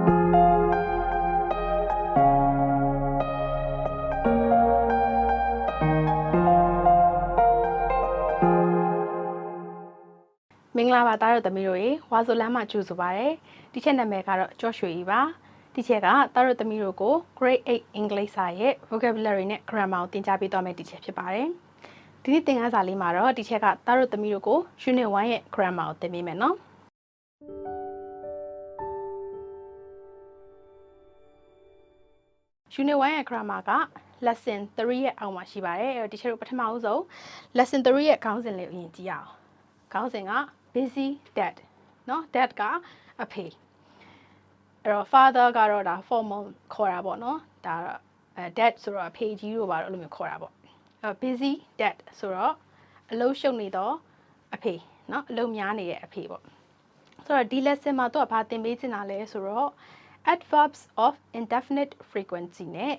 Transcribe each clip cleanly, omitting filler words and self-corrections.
မင်္ဂလာပါသားတို့သမီးတို့ရေဝါဆိုလမ်းမှာကြိုဆိုပါရစေဒီချက်နာမည်ကတော့ကျော်ရွှေကြီးပါဒီချက်ကသားတို့သမီးတို့ကို Grade 8 English စာရဲ့ vocabulary နဲ့ grammar ကိုသင်ကြားပေးသွားမယ့်ဒီချက်ဖြစ်ပါတယ်ဒီနေ့သင်ခန်းစာလေးမှာတော့ဒီချက်ကသားတို့သမီးတို့ကို Unit 1ရဲ့ grammar ကိုသင်ပေးမယ်နော်Unit 1ရဲ့ grammar က lesson 3ရဲ့အောက်မှာရှိပါတယ်အဲ့တော့ဒီချက်တို့ပထမဦးဆုံး lesson 3ရဲ့ခေါင်းစဉ်လေးကိုအရင်ကြည့်ရအောင်ခေါင်းစဉ်ကbusy dad เนาะ dad ကအဖေအဲ့တော့ father ကတော့ဒါ formal ခေါ်တာပေါ့နော်ဒါdad ဆိုတော့အဖေကြီးတို့ပါတော့အဲ့လိုမျိုးခေါ်တာပေါ့အဲ့ busy dad ဆိုတော့အလုပ်ရှုပ်နေတော့အဖေเนาะအလုပ်များနေတဲ့အဖေပေါ့ဆိုတော့ဒီ lesson မှာတော့ဘာသင်ပေးချင်တာလဲဆိုတော့ adverbs of indefinite frequency နဲ့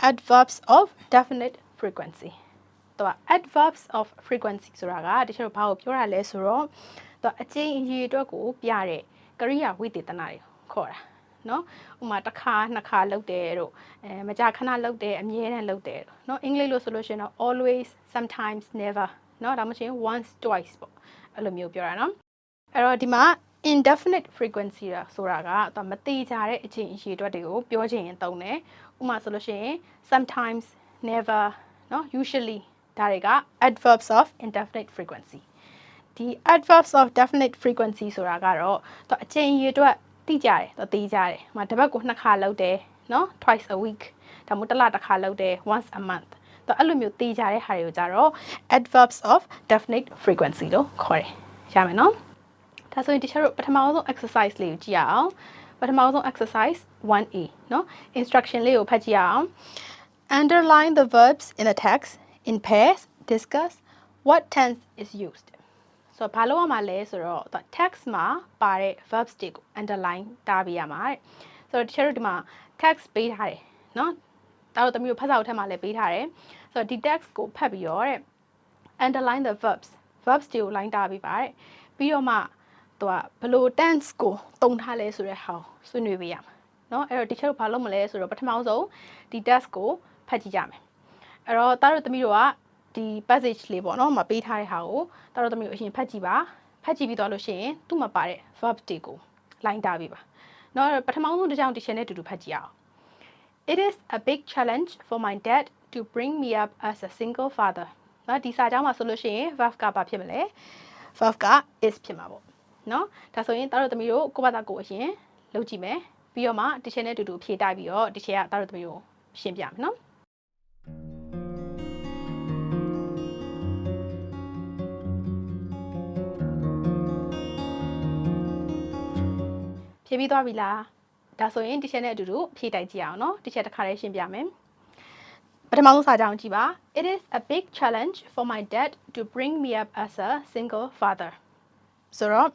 adverbs of definite frequencyတော့ adverbs of frequency ဆိုတာကတချို့ဘာကိုပြောတာလဲဆိုတော့တော့အကျဉ်းအရေးအတွက်ကိုပြတဲ့ကရိယာဝိသေသနာတွေခေါ်တာเนาะဥပမာတစ်ခါနှစ်ခါလုပ်တယ်တို့မကြာခဏလုပ်တယ်အမြဲတမ်းလုပ်တယ်เนาะအင်္ဂလိပ်လို့ဆိုလို့ရှိရင်တော့ always sometimes never เนาะဒါမှမဟုတ် once twice ပေါ့အဲ့လိုမျိုးပြောတာเนาะအဲ့တော့ဒီမှာ indefinite frequency ဆိုတာကတော့မတိကျတဲ့အကျဉ်းအရေးအတွက်တွေကိုပြောချင်ရင်သုံးတယ်ဥပမာဆိုလို့ရှိရင် sometimes never เนาะ usually ဒါတွေက adverbs of indefinite frequency ဒီ adverbs of definite frequency ဆိုတာကတော့အကျဉ်းအရေးအတွက်တိကျတယ်သိကြတယ်။တစ်ပတ်ကို2ခါလုပ်တယ်နော် twice a week ဒါမှမဟုတ်တစ်လတစ်ခါလုပ်တယ် once a month အဲ့လိုမျိုးသိကြတဲ့ဟာတွေကိုကြတော့ adverbs of definite frequency လို့ခေါ်တယ်။ရမယ်နော်။ဒါဆိုရင်တခြားတို့ပထမဆုံး exercise လေးကိုကြည့်ရအောင်။ပထမဆုံး exercise 1A နော် instruction လေးကိုဖတ်ကြည့်ရအောင်။ Underline the verbs in the text in pairs discuss what tense is usedဆိုတော့ဘာလို့ရမှာလဲဆိုတော့ text မှာပါတဲ့ verbs တွေကို underline တားပေးရမှာတဲ့ဆိုတော့တချို့ဒီမှာ text ပေးထားတယ်เนาะဒါတော့တမျိုးဖတ်စာအုပ်ထဲမှာလည်းပေးထားတယ်ဆိုတော့ဒီ text ကိုဖတ်ပြီးတော့တဲ့ underline the verbs တွေကို line တားပေးပါတဲ့ပြီးတော့မှသူကဘယ်လို tense ကိုတုံထားလဲဆိုတဲ့ဟာကိုဆွေးနွေးပေးရမှာเนาะအဲ့တော့တချို့ဘာလို့မလဲဆိုတော့ပထမဆုံးဒီ text ကိုဖတ်ကြည့်ကြမယ်အဲ့တော့တားတို့သမီးတို့ကဒီ passage လေးပေါ့နော်မပေးထားတဲ့ဟာကိုတော်တော်သမီးတို့အရင်ဖတ်ကြည့်ပါဖတ်ကြည့်ပြီးတော့လို့ရှိရင်သူ့မှာပါတဲ့ verb တွေကို line တာပေးပါเนาะပထမဆုံးတစ်ကြောင်တစ်ချက်နဲ့တူတူဖတ်ကြည့်အောင် It is a big challenge for my dad to bring me up as a single father เนาะဒီစာကြောင်းမှာဆိုလို့ရှိရင် verb ကဘာဖြစ်မလဲ verb က is ဖြစ်မှာပေါ့เนาะဒါဆိုရင်တော်တော်သမီးတို့ကိုယ့်ဘာသာကိုအရင်လုပ်ကြည့်မယ်ပြီးတော့မှတစ်ချက်နဲ့တူတူဖြေတိုက်ပြီးတော့တစ်ချက်ကတော်တော်သမီးတို့ရှင်းပြမယ်เนาะဖြေပြီးသွားပြီလားဒါဆိုရင်ဒီချက်နဲ့အတူတူဖြေတိုက်ကြည့်အောင်နော်ဒီချက်တစ်ခါလေးရှင်းပြမယ်ပထမဆုံးစာကြောင်းကြည့်ပါ It is a big challenge for my dad to bring me up as a single father ဆိုတော့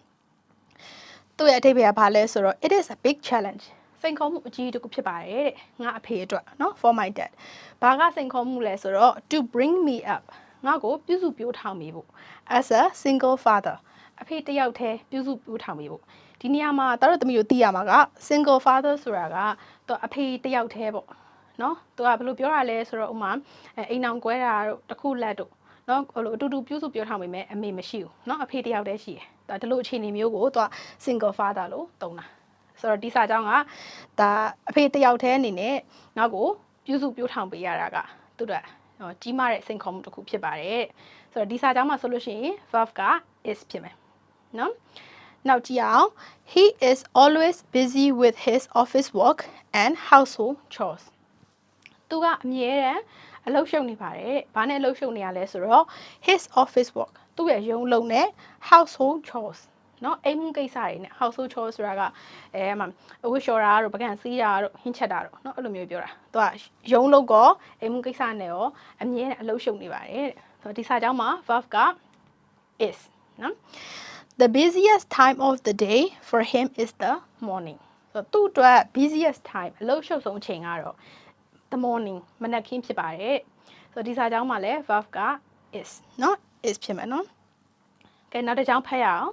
သူ့ရဲ့အဓိပ္ပာယ်ကဘာလဲဆိုတော့ It is a big challenge စိန်ခေါ်မှုအကြီးတစ်ခုဖြစ်ပါတယ်တဲ့ငါအဖေအတွက်နော် for my dad ဘာကစိန်ခေါ်မှုလဲဆိုတော့ to bring me up ငါ့ကိုပြုစုပြောင်းထောင်ပေးဖို့ as a single father အဖေတစ်ယောက်တည်းပြုစုပြောင်းထောင်ပေးဖို့ဒီနေရာမှာတတော်သမီးတို့သိရမှာက single father ဆိုတာကသူအဖေတစ်ယောက်တည်းပေါ့နော်သူကဘယ်လိုပြောတာလဲဆိုတော့ဥမာအိမ်အောင်ကွဲတာတို့တစ်ခုလက်တို့နော်ဟိုလိုအတူတူပြုစုပြောင်းထောင်ပေးမယ်အမေမရှိဘူးနော်အဖေတစ်ယောက်တည်းရှိတယ်ဒါဒီလိုအခြေအနေမျိုးကိုသူက single father လို့သုံးတာဆိုတော့ဒီစာကြောင်းကဒါအဖေတစ်ယောက်တည်းအနေနဲ့ငါ့ကိုပြုစုပြောင်းထောင်ပေးရတာကသူတို့ကြီးမားတဲ့စိန်ခေါ်မှုတစ်ခုဖြစ်ပါတယ်ဆိုတော့ဒီစာကြောင်းမှာဆိုလို့ရှိရင် verb က is ဖြစ်မယ်နော်နောက်ကြည့်အောင် He is always busy with his office work and household chores သူကအမြဲတမ်းအလုပ်ရှုပ်နေပါတယ်ဘာနဲ့အလုပ်ရှုပ်နေရလဲဆိုတော့ his office work သူ့ရဲ့ရုံးလုံးနဲ့ household chores နော်အိမ်မှုကိစ္စတွေနဲ့ household chores ဆိုတာကအဝတ်လျှော်တာတို့ပကံစီးတာတို့ဟင်းချက်တာတို့နော်အဲ့လိုမျိုးပြောတာသူကရုံးလုံးကောအိမ်မှုကိစ္စနဲ့ရောအမြဲတမ်းအလုပ်ရှုပ်နေပါတယ်တဲ့ဆိုတော့ဒီစာကြောင်းမှာ verb က is နော်The busiest time of the day for him is the morning. So သူ့အတွက် busiest time အလုပ်ရှုပ်ဆုံးအချိန်ကတော့ the morning မနက်ခင်းဖြစ်ပါတယ်။ So ဒီစာကြောင်းမှာလည်း verb က is เนาะ is ဖြစ်မယ်เนาะ။ ကဲနောက်တစ်ကြောင်းဖတ်ရအောင်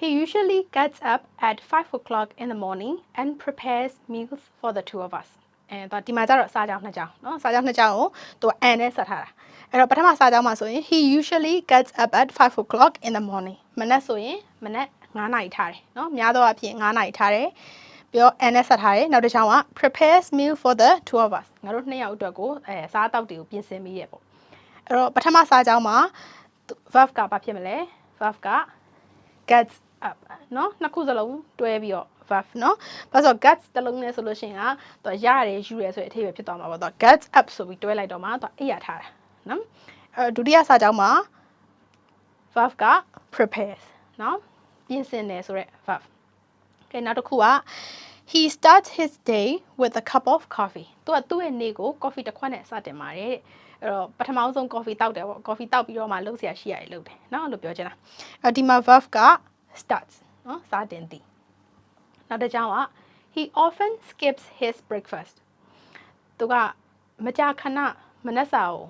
He usually gets up at 5 o'clock in the morning and prepares meals for the two of us. ဒီမှာကျတော့စာကြောင်းနှစ်ကြောင်းเนาะစာကြောင်းနှစ်ကြောင်းကိုသူက and နဲ့ဆက်ထားတာအဲ့တော့ပထမစာကြောင်းမှာဆိုရင် he usually gets up at 5 o'clock in the morning မနက်ဆိုရင်မနက်9 နာရီထားတယ်เนาะများသောအားဖြင့်9 နာရီထားတယ်ပြီးတော့ and နဲ့ဆက်ထားတယ်နောက်တစ်ကြောင်းက prepares meal for the two of us ငါတို့နှစ်ယောက်အတွက်ကိုစားတောက်တွေကိုပြင်ဆင်မိရပေါ့အဲ့တော့ပထမစာကြောင်းမှာ verb ကဘာဖြစ်မလဲ verb က gets up เนาะနှစ်ခုစလုံးတွဲပြီးတော့ verb เนาะဘာလို့ gets တလုံးနဲ့ဆိုလို့ရှိရင်ကသူရတယ်ယူရဲဆိုတဲ့အထည်ပဲဖြစ်သွားမှာပေါ့သူ gets up ဆိုပြီးတွဲလိုက်တော့မှသူအိပ်ရထားတာเนาะဒုတိယစာကြောင်းမှာ verb က prepares เนาะပြင်ဆင်တယ်ဆိုတဲ့ verb ကဲနောက်တစ်ခုက he starts his day with a cup of coffee သူ့ရဲ့နေ့ကို coffee တစ်ခွက်နဲ့စတင်ပါတယ်တဲ့အဲ့တော့ပထမဆုံး coffee တောက်တယ်ပေါ့ coffee တောက်ပြီးတော့မှလုပ်စရာရှိရတယ်လုပ်တယ်เนาะလို့ပြောချင်တာဒီမှာ verb က starts เนาะစတင်သည်နောက်တစ်ကြောင်းက he often skips his breakfast သူကမကြာခဏမနက်စာကို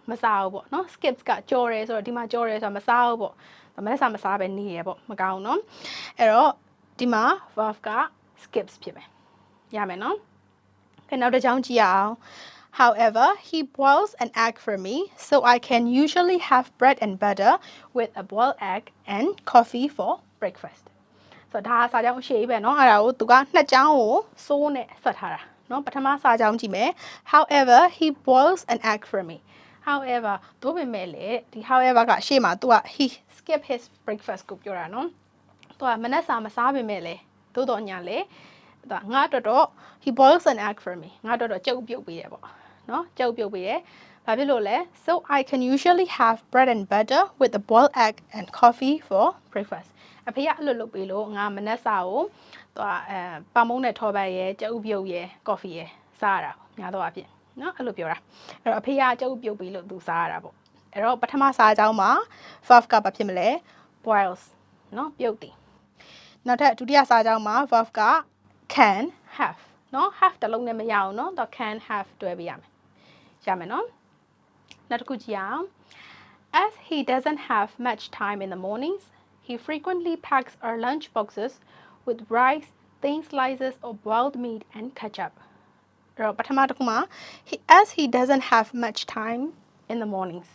မစားဘူးပေါ့เนาะ skips ကကြော်တယ်ဆိုတော့ဒီမှာကြော်တယ်ဆိုတော့မစားဘူးပေါ့မနက်စာမစားပဲနေရပေါ့မကောင်းဘူးเนาะအဲ့တော့ဒီမှာ verb က skips ဖြစ်မယ်ရမယ်เนาะအဲ့နောက်တစ်ကြောင်းကြည့်ရအောင်However, he boils an egg for me, so I can usually have bread and butter with a boiled egg and coffee for breakfast. ဆိုတော့ဒါစာကြောင်းအရှိပဲเนาะအဲ့ဒါကိုသူကနှစ်ကြောင်းကိုစိုးနဲ့ဆက်ထားတာเนาะပထမစာကြောင်းကြည့်မယ် However, he boils an egg for me. However, တို့ပေမဲ့လေဒီ however ကရှေ့မှာသူက he skip his breakfast ကိုပြောတာเนาะသူကမနက်စာမစားပေမဲ့လေသို့တော်ညာလေဒါငါအတွက်တော့ he boils an egg for me ငါအတွက်တော့ကြုတ်ပြုတ်ပေးတယ်ပေါ့เนาะကြုတ်ပြုတ်ပေးတယ်ဘာဖြစ်လို့လဲ so I can usually have bread and butter with a boiled egg and coffee for breakfast အဖေကအဲ့လိုလုပ်ပေးလို့ငါမနက်စာကိုသူကပမုံးနဲ့ထောပတ်ရဲကြုတ်ပြုတ်ရဲ coffee ရဲစားရတာပေါ့ညာတော့အဖြစ်เนาะအဲ့လိုပြောတာအဲ့တော့အဖေကကြုတ်ပြုတ်ပေးလို့သူစားရတာပေါ့အဲ့တော့ပထမစာကြောင်းမှာ verb ကဘာဖြစ်မလဲ boils เนาะပြုတ်တယ်နောက်ထပ်ဒုတိယစာကြောင်းမှာ verb ကcan have เนาะ have တလုံးနဲ့မရအောင်เนาะတော့ can have တွဲပေးရမယ်เนาะနောက်တစ်ခုကြည့်အောင် as he doesn't have much time in the mornings he frequently packs our lunch boxes with rice thin slices of boiled meat and ketchup အဲ့တော့ပထမတစ်ခုမှာ as he doesn't have much time in the mornings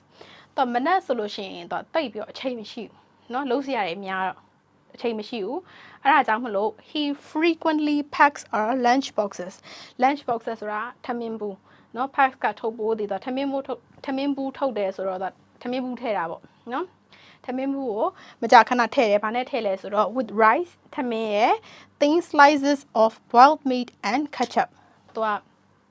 တော့မနက်ဆိုလို့ရှိရင်တော့တိတ်ပြီးတော့အချိန်မရှိဘူးเนาะလုံးစရာတွေများတော့အချိန်မရှိဘူးအဲ့ဒါကြောင့်မလို့ he frequently packs our lunch boxesဆိုတာထမင်းဘူးเนาะ packs ကထုတ်ပိုးသေးတော့ထမင်းဘူးထုတ်တယ်ဆိုတော့ထမင်းဘူးထည့်တာပေါ့เนาะထမင်းဘူးကိုမကြာခဏထည့်တယ်ဘာနဲ့ထည့်လဲဆိုတော့ with rice ထမင်းရယ် thin slices of boiled meat and ketchup သူက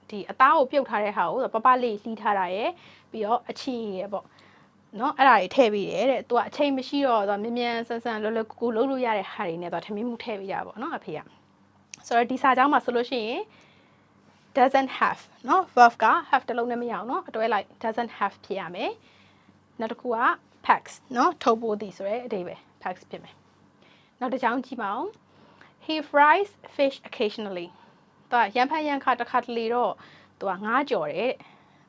ဒီအသားကိုပြုတ်ထားတဲ့ဟာကိုပပလေးလှီးထားတာရယ်ပြီးတော့အချီရယ်ပေါ့เนาะအဲ့ဒါတွေထည့်ပြီးတယ်တဲ့သူကအချိန်မရှိတော့သူမြ мян ဆန်းလွယ်လွယ်ကူကူလုပ်လို့ရတဲ့ဟာတွေနဲ့သူထမင်းမှုထည့်ပြီးရပါပေါ့เนาะအဖေကဆိုတော့ဒီစာကြောင်းမှာဆိုလို့ရှိရင် doesn't have เนาะ verb က have တလုံးနဲ့မရအောင်เนาะအတွဲလိုက် doesn't have ဖြစ်ရမယ်နောက်တစ်ခုက packs เนาะထုတ်ပိုးသည်ဆိုရဲအဓိပ္ပာယ် packs ဖြစ်မယ်နောက်တစ်ကြောင်းကြည့်ပါဦး he fries fish occasionally သူကရန်ဖန်ရန်ခါတစ်ခါတလေတော့သူကငါးကြော်တယ်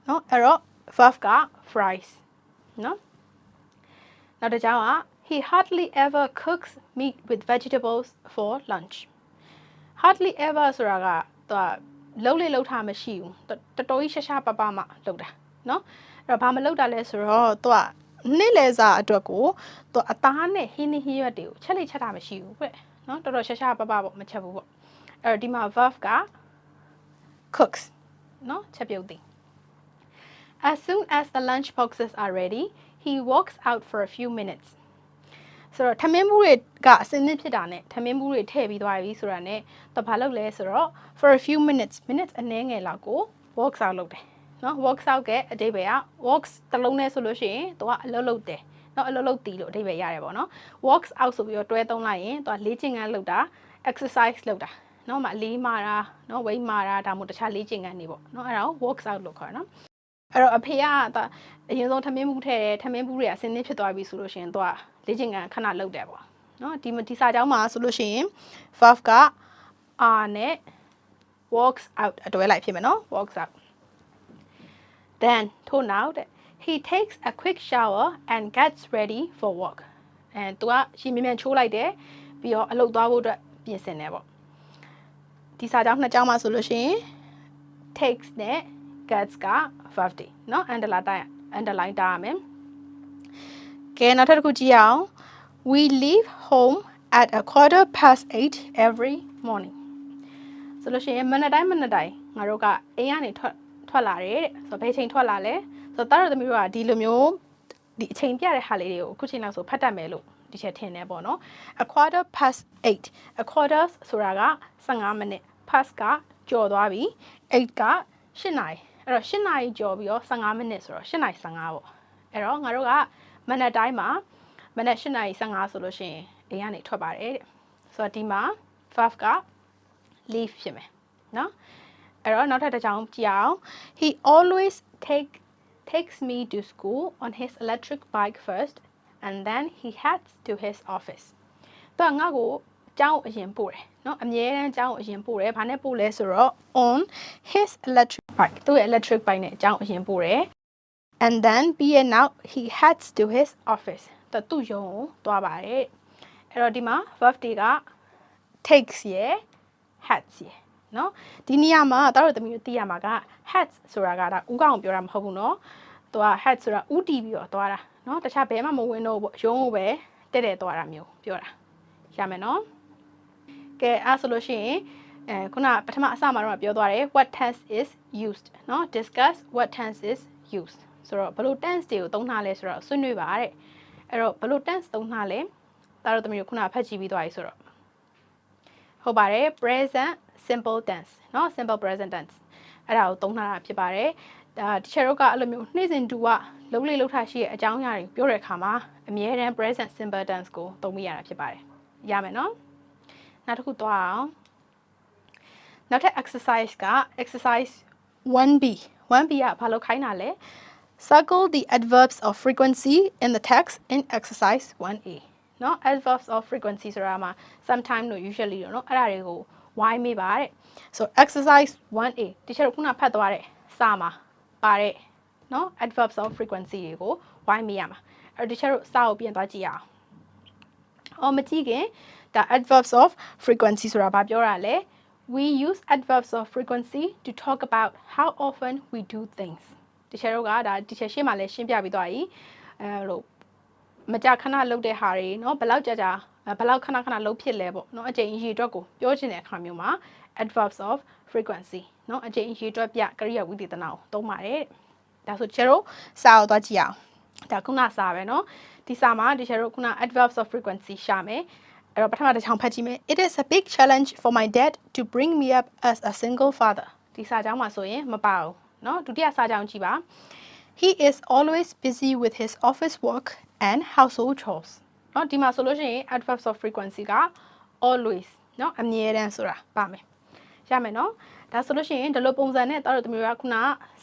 เนาะအဲ့တော့ verb က fries เนาะနောက်တစ်ကြောင်းက he hardly ever cooks meat with vegetables for lunch hardly ever ဆိုတာကသူကလုံးလေလုံးထားမရှိဘူးတော်တော်ကြီးရှာပပမှလုပ်တာเนาะအဲ့တော့ဘာမလုပ်တာလဲဆိုတော့သူကနေ့လယ်စာအတွက်ကိုသူအသားနဲ့ဟင်းရွက်တွေကိုချက်လိုက်ချက်တာမရှိဘူးတဲ့เนาะတော်တော်ရှာပပပေါ့မချက်ဘူးပေါ့အဲ့တော့ဒီမှာ verb က cooks เนาะချက်ပြုတ်သည် as soon as the lunch boxes are ready he walks out for a few minutes ဆိုတော့ထမင်းဘူးတွေကအစင်းသင်းဖြစ်တာနဲ့ထမင်းဘူးတွေထည့်ပြီးသွားပြီဆိုတာနဲ့တော့ဘာလုပ်လဲဆိုတော့ for a few minutes အနည်းငယ်လောက်ကို walks out လုပ်တယ်เนาะ walks out ကအဓိပ္ပာယ်က walks တလုံးနဲ့ဆိုလို့ရှိရင်သူကအလုပ်လုပ်တယ်เนาะအလုပ်လုပ်တည်လို့အဓိပ္ပာယ်ရတယ်ပေါ့เนาะ walks out ဆိုပြီးတော့တွဲသုံးလိုက်ရင်သူကလေ့ကျင့်ခန်းလုပ်တာ exercise လုပ်တာเนาะမလေးမာတာเนาะ weight မာတာဒါမှမဟုတ်တခြားလေ့ကျင့်ခန်းတွေပေါ့เนาะအဲ့ဒါကို walks out လို့ခေါ်တာเนาะအဲ့တော့အဖေကအရင်ဆုံးထမင်းဘူးထည့်တယ်ထမင်းဘူးတွေကအစင်းသင်းဖြစ်သွားပြီဆိုလို့ရှိရင်သူကလေ့ကျင့်ခန်းခဏလုပ်တယ်ပေါ့เนาะဒီစာကြောင်းမှာဆိုလို့ရှိရင် verb က are နဲ့ walks out အတွဲလိုက်ဖြစ်မယ်เนาะ walks out then ထို့နောက်တဲ့ he takes a quick shower and gets ready for work သူကရှင်းမြန်ချိုးလိုက်တယ် ပြီးတော့အလုပ်သွားဖို့အတွက်ပြင်ဆင်နေပေါ့ဒီစာကြောင်းနှစ်ကြောင်းမှာဆိုလို့ရှိရင် takes နဲ့ gets က verb တွေเนาะ underline တားရမယ်ကဲနောက်ထပ်တစ်ခုကြည့်အောင် we leave home at 8:15 every morning ဆိုလို့ရှိရင်မနက်တိုင်းငါတို့ကအိမ်ကနေထွက်လာတယ်တဲ့ဆိုတော့ဘယ်ချိန်ထွက်လာလဲဆိုတော့တားတော်သမီးတို့ကဒီလိုမျိုးဒီအချိန်ပြတဲ့ဟာလေးတွေကိုအခုချိန်လောက်ဆိုဖတ်တတ်မယ်လို့ဒီချက်ထင်နေပေါ့နော် 8:15 a quarter ဆိုတာက15မိနစ် past ကကျော်သွားပြီ8က8နာရီအဲ့တော့8နာရီကျော်ပြီးတော့15မိနစ်ဆိုတော့8နာရီ15ပေါ့အဲ့တော့ငါတို့ကမနက်တိုင်းမှာမနက်8နာရီ15ဆိုလို့ရှိရင်အိမ်ကနေထွက်ပါတယ်တဲ့ဆိုတော့ဒီမှာ verb က leave ဖြစ်မယ်နော်အဲ့တော့နောက်ထပ်တစ်ကြောင်းကြည့်အောင် he always takes me to school on his electric bike first and then he heads to his office တော့ငါ့ကိုကျောင်းအရင်ပို့တယ်เนาะအမြဲတမ်းကျောင်းအရင်ပို့တယ်ဘာနဲ့ပို့လဲဆိုတော့ on his electric bike သူ့ရဲ့ electric bike နဲ့ကျောင်းအရင်ပို့တယ် and then ပြီးရင်နောက် he heads to his office တော့သူ့ရုံးကိုသွားပါတယ်အဲ့တော့ဒီမှာ verb တွေက takes ရယ် heads ရယ်เนาะဒီနေရာမှာတတော်သမီးတို့သိရမှာက heads ဆိုတာကဒါဥကောင်ကိုပြောတာမဟုတ်ဘူးเนาะသူက heads ဆိုတာဥတီးပြီးတော့သွားတာเนาะတခြားဘယ်မှမဝင်တော့ဘူးရုံးကိုပဲတဲ့သွားတာမျိုးပြောတာရမယ်เนาะကဲအဲ့ဆိုလို့ရှိရင်ခုနပထမအစမှာတော့ပြောသွားတယ် what tense is used เนาะ discuss what tense is used ဆိုတော့ဘယ်လို tense တွေကိုသုံးထားလဲဆိုတော့ဆွေးနွေးပါတဲ့အဲ့တော့ဘယ်လို tense သုံးထားလဲဒါတော့သမီးတို့ခုနဖတ်ကြည့်ပြီးသွားပြီဆိုတော့ဟုတ်ပါတယ် present simple tense เนาะ simple present tense အဲ့ဒါကိုသုံးထားတာဖြစ်ပါတယ်ဒါ teacher တို့ကအဲ့လိုမျိုးနေ့စဉ်တူကလုံးလေးလုံးထားရှိတဲ့အကြောင်းအရာတွေပြောတဲ့အခါမှာအမြဲတမ်း present simple tense ကိုသုံးမိရတာဖြစ်ပါတယ်ရမယ်เนาะနောက်တစ်ခုသွားအောင်နောက်ထပ် exercise က exercise 1b 1b ကဘာလို့ခိုင်းတာလဲ circle the adverbs of frequency in the text in exercise 1a เนาะ adverbs of frequency ဆိုတာမှာ sometime တို့ usually တို့เนาะအဲ့ဒါတွေကိုဝိုင်းမေးပါတဲ့ so exercise 1a တချို့ခုနဖတ်သွားတဲ့စာမှာပါတဲ့เนาะ adverbs of frequency တွေကိုဝိုင်းမေးရမှာအဲ့တော့တချို့စာကိုပြန်သွားကြည့်ရအောင်မကြည့်ခင်ဒါ adverbs of frequency ဆိုတာဘာပြောတာလဲ we use adverbs of frequency to talk about how often we do things တချို့ကဒါတချို့ရှင်းမှလည်းရှင်းပြပြီးသွားပြီလို့မကြခဏလုပ်တဲ့ဟာတွေเนาะဘယ်လောက်ကြာဘယ်လောက်ခဏလုပ်ဖြစ်လဲပေါ့เนาะအကျင့်အရေးအတွက်ကိုပြောချင်တဲ့အခါမျိုးမှာ adverbs of frequency เนาะအကျင့်အရေးအတွက်ပြကရိယာဝိသေသနာကိုသုံးပါတယ်ဒါဆိုကျတို့စာကိုသွားကြည့်အောင်ဒါခုနစာပဲเนาะဒီစာမှာဒီကျတို့ခုန adverbs of frequency ရှာမယ်အဲ့တော့ပထမတစ်ချောင်းဖတ်ကြည့်မယ် It is a big challenge for my dad to bring me up as a single father ဒီစာကြောင်းမှာဆိုရင်မပါဘူးเนาะဒုတိယစာကြောင်းကြည့်ပါ He is always busy with his office work and household chores เนาะဒီမှာဆိုလို့ရှိရင် adverbs of frequency က always เนาะအမြဲတမ်းဆိုတာပါမယ်ရမယ်เนาะဒါဆိုလို့ရှိရင်ဒီလိုပုံစံနဲ့တော်တော်သမီးတို့ကခုန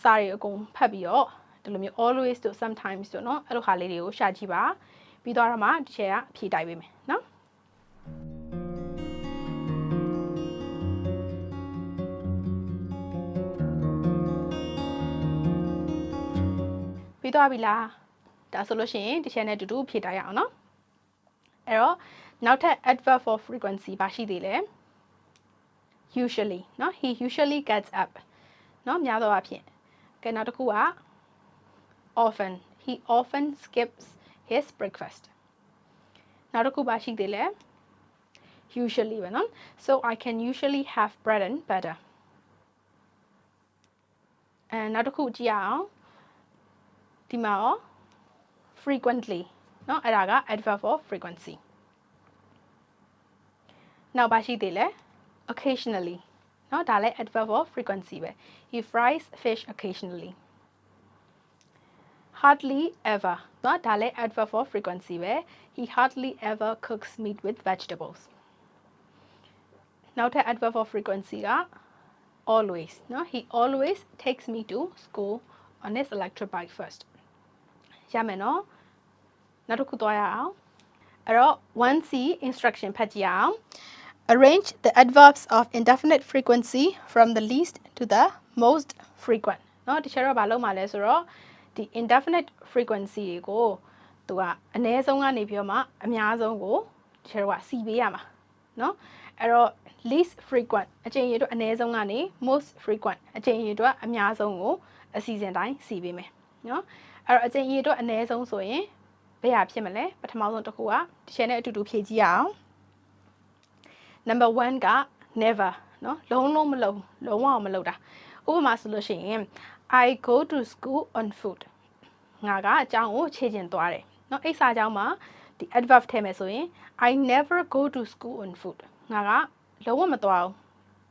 စာတွေအကုန်ဖတ်ပြီးတော့ဒီလိုမျိုး always တို့ sometimes တို့เนาะအဲ့လိုဟာလေးတွေကိုရှာကြည့်ပါပြီးတော့မှဒီချက်ကအဖြေတိုက်ပေးမယ်เนาะပြီးတော့ပြီလားဒါဆိုလို့ရှိရင်ဒီချက်နဲ့တူတူဖြေတိုက်ရအောင်เนาะအဲ့တော့နောက်ထပ် adverb for frequency ပါရှိသေးလဲ usually เนาะ he usually gets up เนาะများသောအားဖြင့်ကဲနောက်တစ်ခုက often he often skips his breakfast နောက်တစ်ခုပါရှိသေးလဲ usually ပဲเนาะ so I can usually have bread and butter နောက်တစ်ခုကြည့်အောင်ဒီမှာရော frequently เนาะအဲ့ဒါက adverb for frequency နောက်ပါရှိသေးလဲ occasionally เนาะဒါလည်း adverb for frequency ပဲ he fries fish occasionally hardly ever เนาะဒါလည်း adverb for frequency ပဲ he hardly ever cooks meat with vegetables နောက်ထပ် adverb for frequency က always เนาะ he always takes me to school on his electric bike first ရမယ်เนาะနောက်တစ်ခုသွားရအောင်အဲ့တော့ 1C instruction ဖတ်ကြည့်အောင် arrange the adverbs of indefinite frequency from the least to the most frequent เนาะဒီချက်တော့ဘာလုပ်မှာလဲဆိုတော့ဒီ indefinite frequency ကိုသူကအနည်းဆုံးကနေပြီးတော့မှအများဆုံးကို တချို့ကစီပေးရမှာနော်အဲ့တော့ least frequent အကြိမ်ရေအတွက်အနည်းဆုံးကနေ most frequent အကြိမ်ရေအတွက်အများဆုံးကိုအစီအစဉ်တိုင်းစီပေးမယ်နော်အဲ့တော့အကြိမ်ရေအတွက်အနည်းဆုံးဆိုရင်ဘယ်ဟာဖြစ်မလဲပထမဆုံးတစ်ခုကဒီချက်နဲ့အတူတူဖြည့်ကြည့်ရအောင် number 1က never နော်လုံးမလုံးဝမလုပ်တာဥပမာဆိုလို့ရှိရင် I go to school on foot ငါကအကြောင်းကိုခြေကျင်သွားတယ်နော်အဲ့စာကြောင်းမှာဒီ adverb ထည့်မယ်ဆိုရင် I never go to school on foot ငါကလုံးဝမသွားဘူး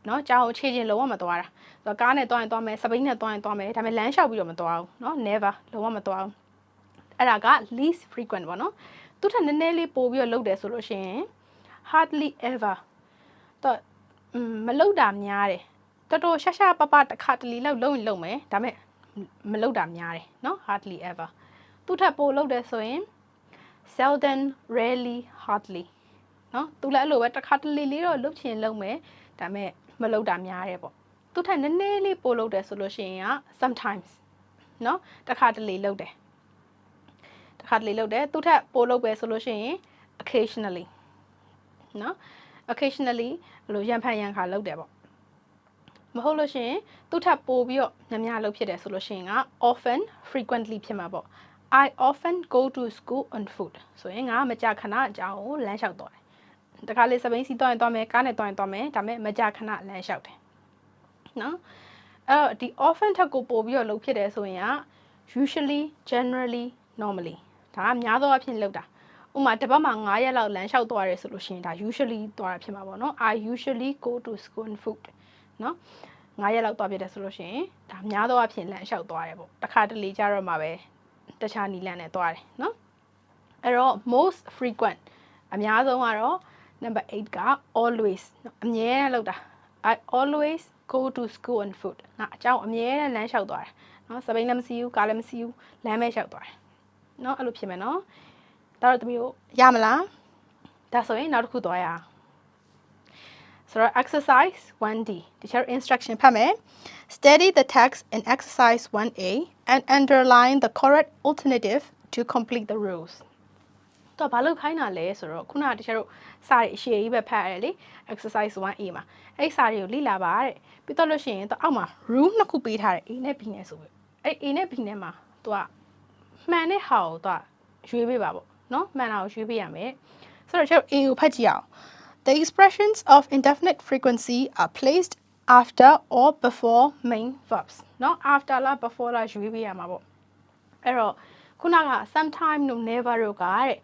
နော်ကြောင်းကိုခြေကျင်လုံးဝမသွားတာဆိုတော့ကားနဲ့သွားရင်သွားမယ်စပိန်နဲ့သွားရင်သွားမယ်ဒါပေမဲ့လမ်းလျှောက်ပြီးတော့မသွားဘူးနော် never လုံးဝမသွားဘူးအဲ့ဒါက least frequent ပေါ့နော်သူထက်နည်းနည်းလေးပိုပြီးတော့လုပ်တယ်ဆိုလို့ရှိရင် hardly ever တော့မလုပ်တာများတယ်တော်တော်ရှာပပတစ်ခါတလေလောက်လုပ်ရင်လုပ်မယ်ဒါပေမဲ့မလုပ်တာများတယ်နော် hardly ever သူထက်ပိုလုပ်တယ်ဆိုရင် seldom rarely hardly နော်သူလည်းအဲ့လိုပဲတစ်ခါတလေလေးတော့လုပ်ချင်လုပ်မယ်ဒါပေမဲ့မလုပ်တာများတယ်ပေါ့သူထက်နည်းနည်းလေးပိုလုပ်တယ်ဆိုလို့ရှိရင်က sometimes နော်တစ်ခါတလေလုပ်တယ်သူထက်ပိုလုပ်ပဲဆိုလို့ရှိရင် occasionally နော် occasionally လို့ရံဖန်ရံခါလုပ်တယ်ပေါ့မဟုတ်လို့ရှိရင်သူထပ်ပို့ပြီးတော့များလုပ်ဖြစ်တယ်ဆိုလို့ရှိရင်က often frequently ဖြစ်မှာပေါ့ I often go to school on foot ဆိုရင်ငါမကြာခဏအကြောင်းကိုလမ်းလျှောက်သွားတယ်တခါလေစပိန်စီသွားရင်သွားမယ်ကားနဲ့သွားရင်သွားမယ်ဒါပေမဲ့မကြာခဏလမ်းလျှောက်တယ်နော်အဲ့တော့ဒီ often ထပ်ကိုပို့ပြီးတော့လုပ်ဖြစ်တယ်ဆိုရင်က usually generally normally ဒါကများသောအားဖြင့်လုပ်တာဥမာတစ်ပတ်မှာ9ရက်လောက်လမ်းလျှောက်သွားရဲဆိုလို့ရှိရင်ဒါ usually သွားတာဖြစ်မှာပေါ့နော် I usually go to school on foot နော်9ရက်လောက်သွားပြတယ်ဆိုလို့ရှိရင်ဒါများသောအားဖြင့်လမ်းလျှောက်သွားတယ်ပေါ့တစ်ခါတလေကြတော့မှပဲတခြားနီလန်နဲ့သွားတယ်နော်အဲ့တော့ most frequent အများဆုံးကတော့ number 8က always အမြဲတမ်းလုပ်တာ I always go to school on foot ငါအကြောင်းအမြဲတမ်းလမ်းလျှောက်သွားတယ်နော်စပိန်လည်းမစီဘူးကားလည်းမစီဘူးလမ်းပဲလျှောက်သွားတယ်နော်အဲ့လိုဖြစ်မယ်နော်ဒါတော့တမီးတို့ရမလားဒါဆိုရင်နောက်တစ်ခုသွားရအောင်So exercise 1D. Teacher instruction ဖတ်မယ် Study the text in exercise 1A and underline the correct alternative to complete the rules. တော့ဘာလို့ခိုင်းတာလဲဆိုတော့ခုနက teacher တို့စာရီအရှည်ကြီးပဲဖတ်ရတယ်လေ exercise 1A မှာအဲ့စာတွေကိုလေ့လာပါတဲ့ပြီးတော့လို့ရှိရင်တော့အောက်မှာ rule နှစ်ခုပေးထားတယ် A နဲ့ B နဲ့ဆိုပြီးအဲ့ A နဲ့ B နဲ့မှာသူကမှန်တဲ့ဟာကိုသူကရွေးပေးပါပေါ့နော်မှန်တာကိုရွေးပေးရမယ်ဆိုတော့ teacher A ကိုဖတ်ကြည့်အောင် The expressions of indefinite frequency are placed after or before main verbs. နော် after လား before လားရွေးပေးရမှာပေါ့အဲ့တော့ခုနက sometime တို့ never တို့ကတဲ့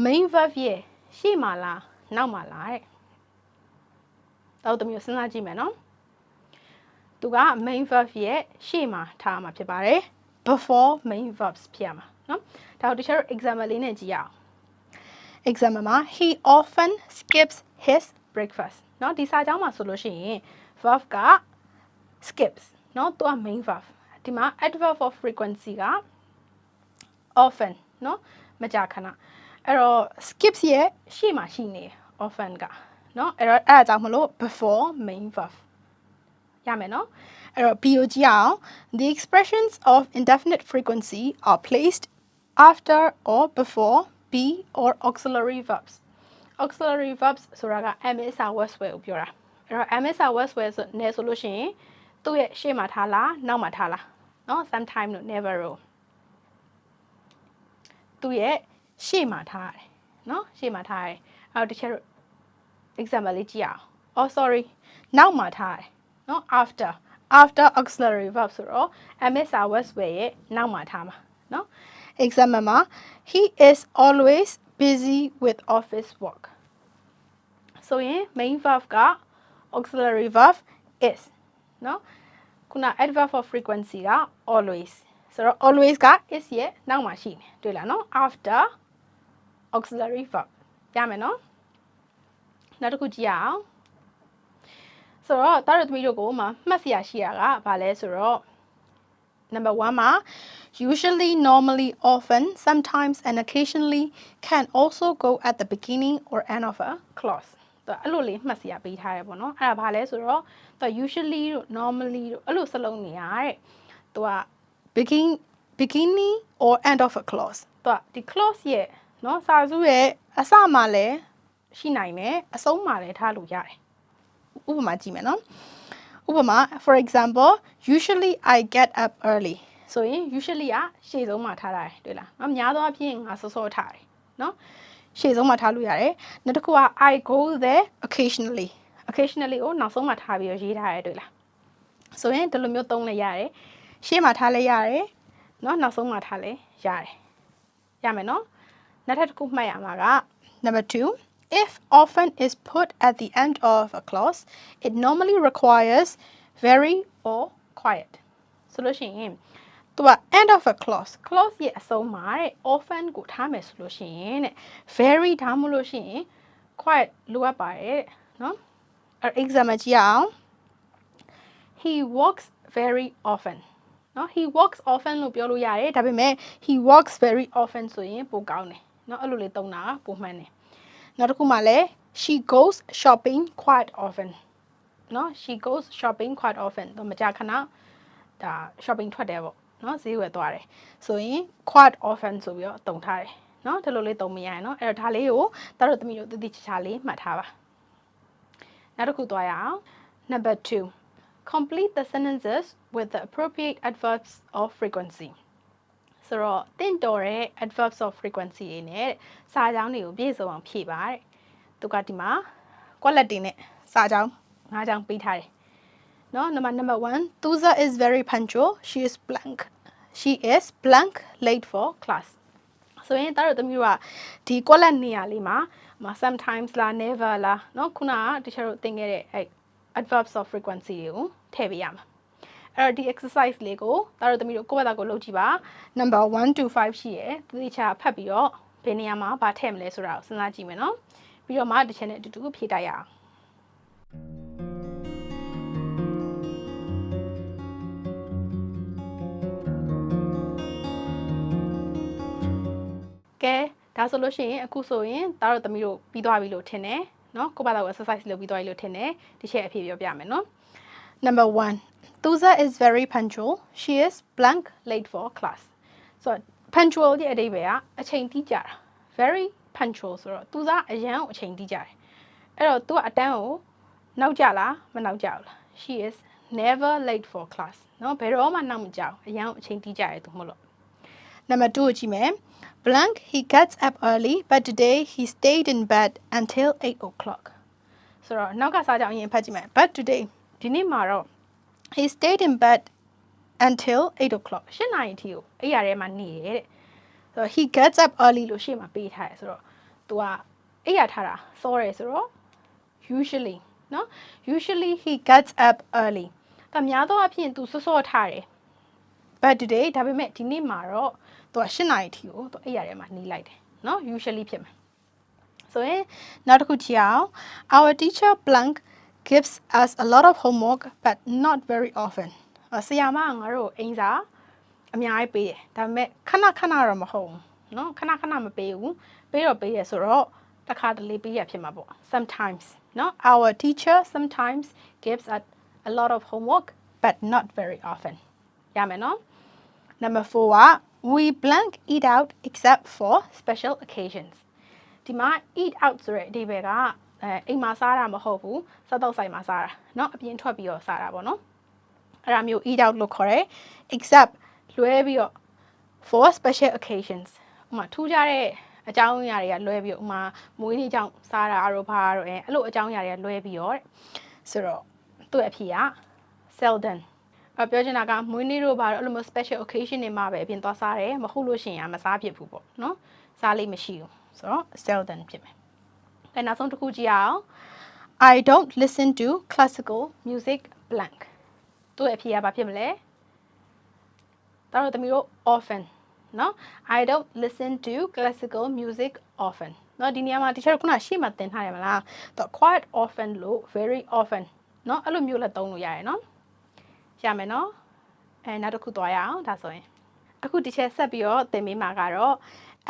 main verb ရဲ့ရှေ့မှာလားနောက်မှာလားတဲ့တော့တမျိုးစဉ်းစားကြည့်မယ်နော်သူက main verb ရဲ့ရှေ့မှာထားမှာဖြစ်ပါတယ် before main verbs ဖြစ်ရမှာနော်ဒါတို့တခြား example လေးနဲ့ကြည့်ရအောင်example မှာ he often skips his breakfast เนาะဒီစာကြောင်းမှာဆိုလို့ရှိရင် verb က skips เนาะသူက main verb ဒီမှာ adverb of frequency က often เนาะမကြာခဏအဲ့တော့ skips ရဲ့ရှေ့မှာရှိနေ often ကเนาะအဲ့တော့အဲ့ဒါကြောင့်မလို့ before main verb ရမယ်เนาะအဲ့တော့ B ကိုကြည့်အောင် the expressions of indefinite frequency are placed after or before be or auxiliary verbs auxiliary verbs ဆိုတာက ms was where ကိုပြောတာအဲ့တော့ ms was where ဆိုနေဆိုလို့ရှိရင်သူ့ရဲ့ရှေ့မှာထားလားနောက်မှာထားလားเนาะ sometime လို့ never လို့သူ့ရဲ့ရှေ့မှာထားရတယ်เนาะရှေ့မှာထားရတယ်အဲ့တော့တချို့ example လေးကြည့်အောင် oh sorry နောက်မှာထားရတယ်เนาะ after auxiliary verb ဆိုတော့ ms was where ရဲ့နောက်မှာထားမှာเนาะexample မှာ he is always busy with office work ဆိုရင် main verb က auxiliary verb is เนาะခုန adverb of frequency က always ဆိုတော့ always က is ရဲ့နောက်မှာရှိနေတွေ့လားเนาะ after auxiliary verb ရမယ်เนาะနောက်တစ်ခုကြည့်အောင်ဆိုတော့တားရသမီးတို့ကိုမှမှတ်စရာရှိတာကဘာလဲဆိုတော့ number 1မှာ usually normally often sometimes and occasionally can also go at the beginning or end of a clause တော့အဲ့လိုလေးမှတ်စရာပေးထားရပေါ့နော်အဲ့ဒါဘာလဲဆိုတော့သူ usually တို့ normally တို့အဲ့လိုစလုံးနေရတဲ့သူက beginning or end of a clause သူကဒီ clause ရဲ့နော်စာစုရဲ့အစမှာလဲ ရှိနိုင်တယ်အဆုံးမှာလည်းထားလို့ရတယ်ဥပမာကြည့်မယ်နော်ဥပမာ for example usually I get up early ဆိုရင် usually ကရှေ့ဆုံးမှာထားတာတွေ့လားနော်များသောအားဖြင့်ငါစောစောထားတယ်နော်ရှေ့ဆုံးမှာထားလို့ရတယ်နောက်တစ်ခုက I go there occasionally ကိုနောက်ဆုံးမှာထားပြီးရေးထားရတယ်တွေ့လားဆိုရင်ဒီလိုမျိုးသုံးလဲရတယ်ရှေ့မှာထားလဲရတယ်နော်နောက်ဆုံးမှာထားလဲရတယ်ရမယ်နော်နောက်တစ်ခုမှတ်ရမှာက number 2 if often is put at the end of a clause it normally requires very or quiet ဆိုလို့ရှိရင်သူက end of a clause ရဲ့အဆုံးမှာတဲ့ often ကိုထားမယ်ဆိုလို့ရှိရင်တဲ့ very ထားမလို့ရှိရင် quiet လိုအပ်ပါတယ်နော်example ကြည့်အောင် he walks very often နော် he walks often လို့ပြောလို့ရတယ်ဒါပေမဲ့ he walks very often ဆိုရင်ပိုကောင်းတယ်နော်အဲ့လိုလေးသုံးတာပိုမှန်တယ်နောက်တစ်ခုမှလည်း she goes shopping quite often နော် she goes shopping quite often တော့မကြာခဏဒါ shopping ထွက်တယ်ပေါ့နော်ဈေးဝယ်သွားတယ်ဆိုရင် quite often ဆိုပြီးတော့သုံးထားတယ်နော်ဒီလိုလေးသုံးမရရင်နော်အဲ့တော့ဒါလေးကိုတို့သမီးတို့တတိချာလေးမှတ်ထားပါနောက်တစ်ခုသွားရအောင် number 2 complete the sentences with the appropriate adverbs of frequency ဆိုတော့တင့်တော်တဲ့ adverbs of frequency တွေနဲ့စာကြောင်းတွေကိုပြည့်စုံအောင်ဖြည့်ပါတဲ့သူကဒီမှာ quality နဲ့စာကြောင်း၅ကြောင်းပေးထားတယ်နော် number 1 Tuza is very punctual she is blank late for class ဆိုရင်တို့သမီးတို့ကဒီ quality နေရာလေးမှာ sometimes လား never လားနော်ခုနကတချို့တို့သင်ခဲ့တဲ့အဲ့ adverbs of frequency တွေကိုထည့်ပေးရမှာအဲ့တော့ဒီ exercise လေးကိုတို့သမီးတို့ကိုယ့်ဘာသာကိုလုပ်ကြည့်ပါ number 1 to 5ရှိရယ်သူတိချာဖတ်ပြီးတော့ဘယ်နေရာမှာဗာထည့်မလဲဆိုတာကိုစဉ်းစားကြည့်မယ်နော်ပြီးတော့မှတစ်ချက်နဲ့အတူတူဖြည့်တိုက်ရအောင်ကဲဒါဆိုလို့ရှိရင်အခုဆိုရင်တို့သမီးတို့ပြီးသွားပြီလို့ထင်တယ်နော်ကိုယ့်ဘာသာကို exercise လုပ်ပြီးသွားပြီလို့ထင်တယ်ဒီချက်အဖြေပြောပြမယ်နော် number 1 Tuza is very punctual she is blank late for class so punctual ရဲ့အဓိပ္ပာယ်ကအချိန်တိကျတာ very punctual ဆိုတော့ Tuza အရန်ကိုအချိန်တိကျတယ်အဲ့တော့ तू ကအတန်းကိုနောက်ကြလားမနောက်ကြဘူးလား she is never late for class နော်ဘယ်တော့မှနောက်မကြဘူးအရန်ကိုအချိန်တိကျတယ်သူမဟုတ်လို့ number 2ကိုကြည့်မယ်blank he gets up early but today he stayed in bed until 8 o'clock ဆိုတော့နောက်ကစားကြောင်းရင်ဖတ်ကြည့်မယ် but today ဒီနေ့မှာတော့ he stayed in bed until 8 o'clock 8 နာရီထိကိုအဲ့ရထဲမှာနေတယ်တဲ့ဆိုတော့ he gets up early လို့ရှေ့မှာပေးထားတယ်ဆိုတော့ तू ကအဲ့ရထားတာစောတယ်ဆိုတော့ usually နော် usually he gets up early ဒါများသောအားဖြင့် तू စောစောထားတယ် but today ဒါပေမဲ့ဒီနေ့မှာတော့ तू က8နာရီထိကို तू အဲ့ရထဲမှာနေလိုက်တယ်နော် usually ဖြစ်မှာဆိုရင်နောက်တစ်ခုကြည့်အောင် our teacher blank gives us a lot of homework but not very often ဆရာမကငါတို့အိမ်စာအများကြီးပေးတယ်ဒါပေမဲ့ခဏခဏတော့မဟုတ်ဘူးเนาะခဏခဏမပေးဘူးပေးတော့ပေးရဆိုတော့တစ်ခါတလေပေးရဖြစ်မှာပေါ့ sometimes เนาะ our teacher sometimes gives us a lot of homework but not very often ရမယ်เนาะ number 4က we blank eat out except for special occasions ဒီမှာ eat out ဆိုတဲ့အဓိပ္ပာယ်ကအိမ်မှာစားတာမဟုတ်ဘူးစားတော့ဆိုင်မှာစားတာเนาะအပြင်ထွက်ပြီးတော့စားတာပေါ့เนาะအဲ့ဒါမျိုး eat out လို့ခေါ်တယ် except လွဲပြီးတော့ for special occasions ဥပမာထူးခြားတဲ့အကြောင်းအရာတွေကလွဲပြီးတော့ဥပမာမွေးနေ့ကြောင့်စားတာတို့ဘာတို့အဲ့လိုအကြောင်းအရာတွေကလွဲပြီးတော့ဆိုတော့သူ့အဖြစ်က seldom ပြောချင်တာကမွေးနေ့တို့ဘာတို့အဲ့လိုမျိုး special occasion တွေမှာပဲအပြင်သွားစားတယ်မဟုတ်လို့ရှိရင်မစားဖြစ်ဘူးပေါ့နော်စားလိမ့်မရှိဘူးဆိုတော့ seldom ဖြစ်မယ်အဲ့နောက်ဆုံးတစ်ခုကြည့်အောင် I don't listen to classical music blank သူ့အဖြစ်ကဘာဖြစ်မလဲတို့သမီးတို့ often နော် I don't listen to classical music often နော်ဒီနေရာမှာတချို့ခုနရှေ့မှာသင်ထားရမလားတော့ quite often လို့ very often နော်အဲ့လိုမျိုးလည်းသုံးလို့ရတယ်နော်ရမယ်နော်နောက်တစ်ခုသွားရအောင်ဒါဆိုရင်အခုဒီချက်ဆက်ပြီးတော့သင်ပေးမှာကတော့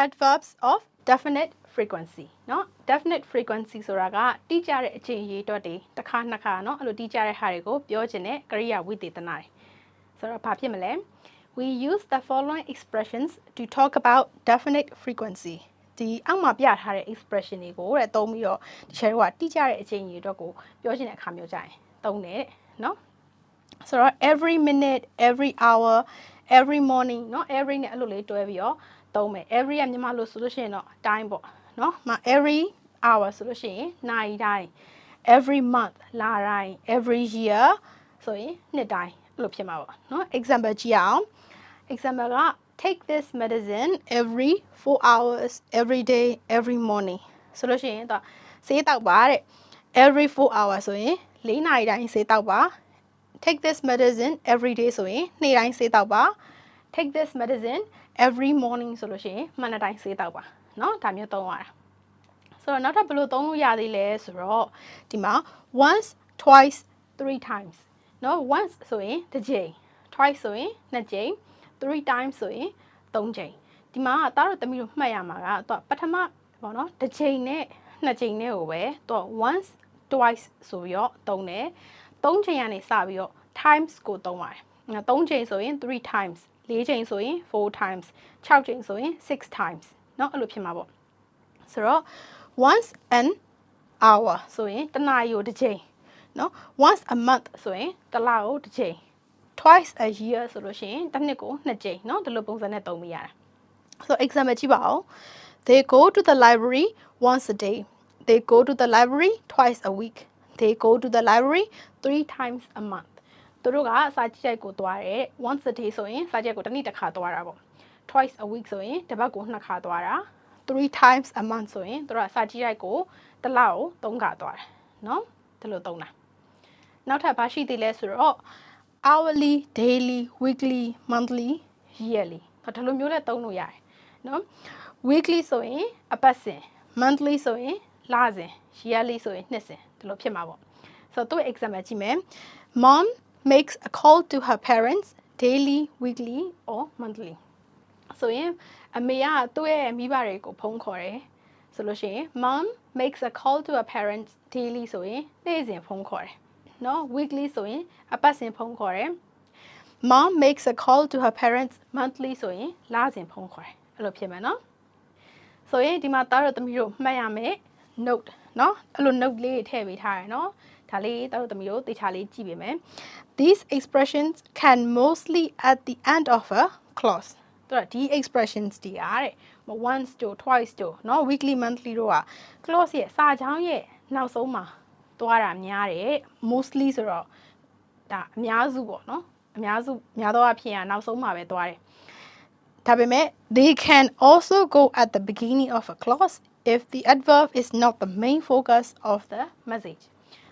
adverbs of definite frequency နော် definite frequency ဆိုတာကတိကျတဲ့အချိန်အရေးအတွက်တွေတစ်ခါနှစ်ခါနော်အဲ့လိုတိကျတဲ့ဟာတွေကိုပြောချင်တဲ့ကရိယာဝိသေသနာတွေဆိုတော့ဘာဖြစ်မလဲWe use the following expressions to talk about definite frequency. ဒီအောက်မှာပြထားတဲ့ expression တွေကိုတဲ့သုံးပြီးတော့ဒီချက်တွေကတိကျတဲ့အချိန်ကြီးအတွက်ကိုပြောချင်တဲ့အခါမျိုးကြရင်သုံးတယ်နော်ဆိုတော့ every minute every hour every morning เนาะ every နဲ့အဲ့လိုလေးတွဲပြီးတော့သုံးမယ် every ကမြန်မာလို့ဆိုလို့ရှိရင်တော့ time ပေါ့เนาะမှာ every hour ဆိုလို့ရှိရင်နာရီတိုင်း every month လတိုင်း every year ဆိုရင်နှစ်တိုင်းအဲ့လိုဖြစ်မှာပေါ့เนาะ example ကြည့်အောင် example က take this medicine every 4 hours every day every morning ဆိုလို့ရှိရင်တော့ဆေးတောက်ပါတဲ့ every 4 hours ဆိုရင်4နာရီတိုင်းဆေးတောက်ပါ take this medicine every day ဆိုရင်နေ့တိုင်းဆေးတောက်ပါ take this medicine every morning ဆိုလို့ရှိရင်မနက်တိုင်းဆေးတောက်ပါเนาะဒါမျိုးသုံးရတာဆိုတော့နောက်ထပ်ဘယ်လိုသုံးလို့ရသေးလဲဆိုတော့ဒီမှာ once twice three times เนาะ once ဆိုရင်တစ်ကြိမ် twice ဆိုရင်နှစ်ကြိမ် three times ဆိုရင်သုံးကြိမ်ဒီမှာသားတို့တမီးတို့မှတ်ရမှာကတော့ပထမပေါ့နော်တစ်ကြိမ်နဲ့နှစ်ကြိမ်နဲ့ကိုပဲတော့ once twice ဆိုပြီးတော့သုံးတယ်သုံးကြိမ်ကနေစပြီးတော့ times ကိုသုံးပါတယ်သုံးကြိမ်ဆိုရင်three times 4ကြိမ်ဆိုရင် four times 6ကြိမ်ဆိုရင်six times เนาะအဲ့လိုဖြစ်မှာပေါ့ဆိုတော့ once an hour ဆိုရင်တစ်နာရီကိုတစ်ကြိမ်เนาะ once a month ဆိုရင်တစ်လကိုတစ်ကြိမ် twice a year ဆိုလို့ရှိရင်တစ်နှစ်ကိုနှစ်ကြိမ်เนาะဒီလိုပုံစံနဲ့သုံးမိရတာ so example ကြည့်ပါဦး they go to the library once a day they go to the library twice a week they go to the library three times a month သူတို့ကစာကြည့်တိုက်ကိုသွားတယ် once a day ဆိုရင်စာကြည့်ကိုတစ်နေ့တစ်ခါသွားတာပေါ့ twice a week ဆိုရင်တစ်ပတ်ကိုနှစ်ခါသွားတာ three times a month ဆိုရင်သူတို့ကစာကြည့်တိုက်ကိုတစ်လကိုသုံးခါသွားတယ်เนาะဒီလိုသုံးတာနောက်ထပ်ဘာရှိသေးလဲဆိုတော့ hourly daily weekly monthly yearly ဒါလိုမျိုးလည်းသုံးလို့ရတယ်เนาะ weekly ဆိုရင်အပတ်စဉ် monthly ဆိုရင်လစဉ် yearly ဆိုရင်နှစ်စဉ်ဒီလိုဖြစ်မှာပေါ့ဆိုတော့သူ့ example ကြည့်မယ် mom makes a call to her parents daily weekly or monthly ဆိုရင်အမေကသူ့ရဲ့မိဘတွေကိုဖုန်းခေါ်တယ်ဆိုလို့ရှိရင် mom makes a call to her parents daily ဆိုရင်နေ့စဉ်ဖုန်းခေါ်တယ်เนาะ weekly ဆိုရင်အပတ်စဉ်ဖုန်းခေါ်တယ် mom makes a call to her parents monthly ဆိုရင်လစဉ်ဖုန်းခေါ်တယ်အဲ့လိုဖြစ်မယ်เนาะဆိုရင်ဒီမှာသားတို့သမီးတို့မှတ်ရမယ် note เนาะအဲ့လို note လေးထည့်ပေးထားရယ်เนาะဒါလေးသားတို့သမီးတို့သေချာလေးကြည့်ပေးမယ် these expressions can mostly at the end of a clause တို့ဒီ expressions တွေအားတဲ့ once တို့ twice တို့เนาะ weekly monthly တို့က clause ရဲ့စာကြောင်းရဲ့နောက်ဆုံးမှာသွားတာများတယ် mostly ဆိုတော့ဒါအများစုပေါ့เนาะအများစုများသောအားဖြင့်နောက်ဆုံးမှာပဲသွားတယ်ဒါပေမဲ့ they can also go at the beginning of a clause if the adverb is not the main focus of the message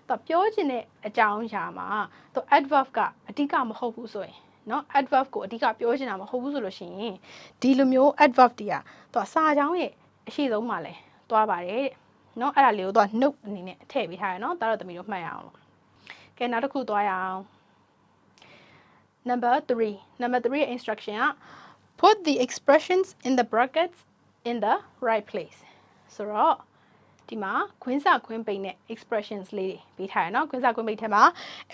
တော့ပြောချင်တဲ့အကြောင်းအရာမှာတော့ adverb ကအဓိကမဟုတ်ဘူးဆိုရင်เนาะ adverb ကိုအဓိကပြောချင်တာမဟုတ်ဘူးဆိုလို့ရှိရင်ဒီလိုမျိုး adverb တွေကတော့စာကြောင်းရဲ့အရှိဆုံးမှာလဲသွားပါတယ်เนาะအဲ့ဒါလေးကိုတော့ note အနေနဲ့ထည့်ပေးထားရเนาะဒါတော့သမီးတို့မှတ်ရအောင်ကဲနောက်တစ်ခုသွားရအောင် number 3 instruction က put the expressions in the brackets in the right place ဆိုတော့ဒီမှာခွင်းစခွင်းပိန်နဲ့ expressions လေးတွေပေးထားရနော်ခွင်းစခွင်းပိန်ထဲမှာ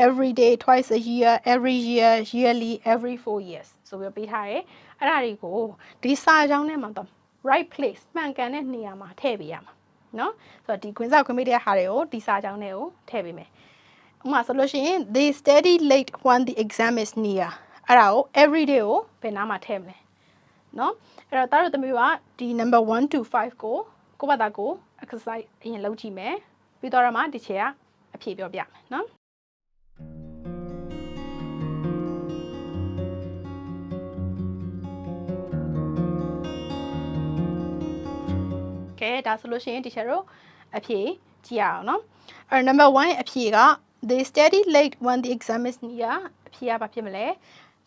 every day twice a year every year yearly every 4 years ဆိုပြီးပေးထားရဲအဲ့ဒါတွေကိုဒီစာကြောင်းထဲမှာတော့ right place မှန်ကန်တဲ့နေရာမှာထည့်ပေးရမှာနော်ဆိုတော့ဒီခွင်းစခွင်းပိန်တဲ့ဟာတွေကိုဒီစာကြောင်းထဲကိုထည့်ပေးမယ်ဥပမာဆိုလို့ရှိရင် they study late when the exam is near အဲ့ဒါကို every day ကိုဘယ်နားမှာထည့်မလဲနော်အဲ့တော့တားတို့သမီးကဒီ number 1 to 5ကိုကိုယ့်ဘာသာကို exercise အရင်လုပ်ကြည့်မယ်ပြီးတော့မှဒီချက်ကအဖြေပြောပြမယ်နော်ကဲဒါဆိုလို့ရှိရင်ဒီချက်တို့အဖြေကြည့်ရအောင်နော်အဲ့ number 1 အဖြေက they study late when the exam is near အဖြေကဘာဖြစ်မလဲ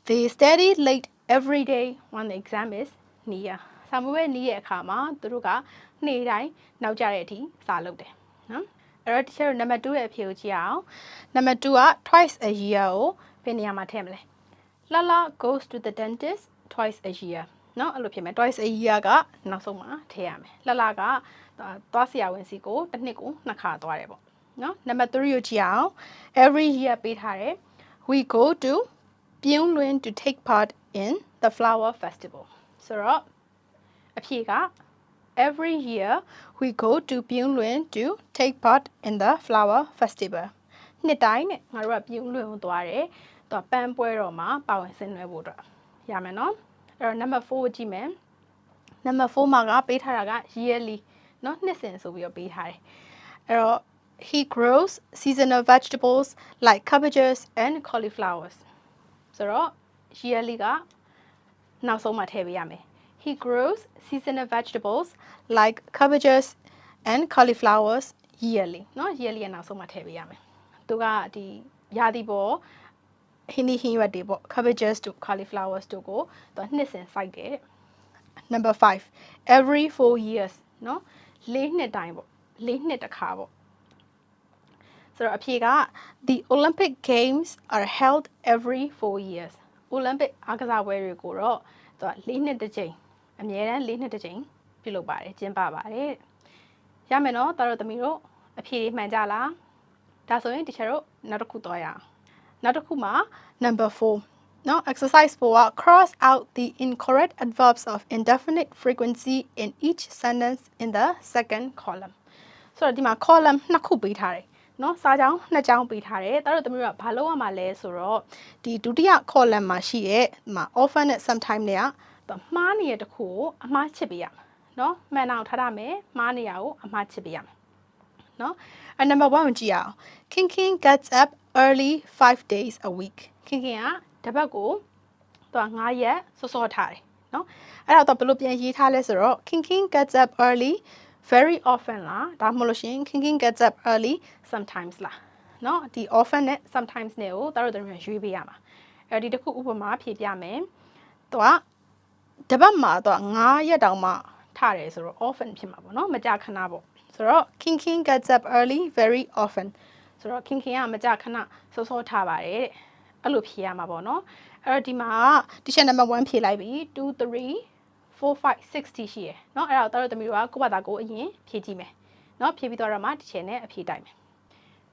they study late every day when the exam is near စာမွေးနေ့ရဲ့အခါမှာသူတို့ကနေ့တိုင်းနောက်ကျတဲ့အထိစာလုပ်တယ်နော်အဲ့တော့ teacher တို့ number 2ရဲ့အဖြေကိုကြည့်အောင် number 2က twice a year ကိုဘယ်နေရာမှာထည့်မလဲLala goes to the dentist twice a year နော်အဲ့လိုဖြစ်မယ် twice a year ကနောက်ဆုံးမှာထည့်ရမယ်Lalaကသွားဆရာဝန်စီကိုတစ်နှစ်ကိုနှစ်ခါသွားတယ်ပေါ့နော် number 3ကိုကြည့်အောင် every year ပေးထားတယ် we go to ပြုံးလွင် to take part in the flower festival ဆိုတော့အဖြေက every year we go to ပြုံးလွင် to take part in the flower festival နှစ်တိုင်းနဲ့ငါတို့ကပြုံးလွင်ကိုသွားတယ်သူကပန်းပွဲတော်မှာပါဝင်ဆင်နွှဲဖို့အတွက်ရမယ်နော်အဲ့တော့ number 4 ကြည့်မယ် number 4မှာကပေးထားတာက yearly เนาะနှစ်စဉ်ဆိုပြီးတော့ပေးထားတယ်အဲ့တော့ he grows seasonal vegetables like cabbages and cauliflowers ဆိုတော့ yearly ကနောက်ဆုံးမှာထည့်ပေးရမယ် he grows seasonal vegetables like cabbages and cauliflowers yearly เนาะ yearly ကနောက်ဆုံးမှာထည့်ပေးရမယ်သူကဒီရာသီပေါ်ဟင်းဟင်းရွက်တွေပေါ့ cabbages တို့ cauliflowers တို့ကိုသူနှစ်စဉ်စိုက်တယ်တဲ့ number 5 every 4 years เนาะ4နှစ်တိုင်းပေါ့4နှစ်တစ်ခါပေါ့ဆိုတော့အဖြေက the Olympic Games are held every 4 years Olympic အားကစားပွဲတွေကိုတော့သူက4နှစ်တစ်ကြိမ်အမြဲတမ်း4နှစ်တစ်ကြိမ်ပြုလုပ်ပါတယ်ကျင်းပပါတယ်ရမယ်နော်တော်တော်သမီးတို့အဖြေမှန်ကြလားဒါဆိုရင်တချို့တို့နောက်တစ်ခုသွားရအောင်နောက်တစ်ခုမှာ number 4နော် exercise 4က cross out the incorrect adverbs of indefinite frequency in each sentence in the second column ဆိုတော့ဒီမှာ column နှစ်ခုပေးထားတယ်နော်စာကြောင်းနှစ်ကြောင်းပေးထားတယ်ဒါတော့သမီးတို့ကဘာလုပ်ရမှာလဲဆိုတော့ဒီဒုတိယ column မှာရှိတဲ့ဒီမှာ often နဲ့ sometime တွေကမှားနေတဲ့တစ်ခုကိုအမှားချစ်ပေးရမှာနော်မှန်အောင်ထားရမယ်မှားနေရကိုအမှားချစ်ပေးရမှာနော်and number 1ကိုကြည့်ရအောင် King gets up early 5 days a week King ကတပတ်ကိုသူက9ရက်စောစောထားတယ်နော်အဲ့တော့သူဘယ်လိုပြန်ရေးထားလဲဆိုတော့ King gets up early very often လားဒါမှမဟုတ်လို့ရှိရင် King gets up early sometimes လားနော်ဒီ often နဲ့ sometimes နဲ့ကိုတို့တို့ရွေးပေးရမှာအဲ့ဒီတစ်ခုဥပမာဖြေပြမယ်သူကတပတ်မှာသူက9ရက်တောင်မှထားတယ်ဆိုတော့ often ဖြစ်မှာပေါ့နော်မကြာခဏပေါ့ဆိုတော့ King gets up early very often ဆိုတော့ King ကမကြာခဏစောစောထားပါတယ်အဲ့လိုဖြေရမှာပေါ့နော်အဲ့တော့ဒီမှာ teacher number 1ဖြေလိုက်ပြီ2 3 4 5 60ရှိရယ်เนาะအဲ့ဒါတော့သမီးတို့ကကိုယ့်ဘာသာကိုအရင်ဖြည့်ကြည့်မယ်เนาะဖြည့်ပြီးတော့မှ teacher နဲ့အဖြေတိုက်မယ်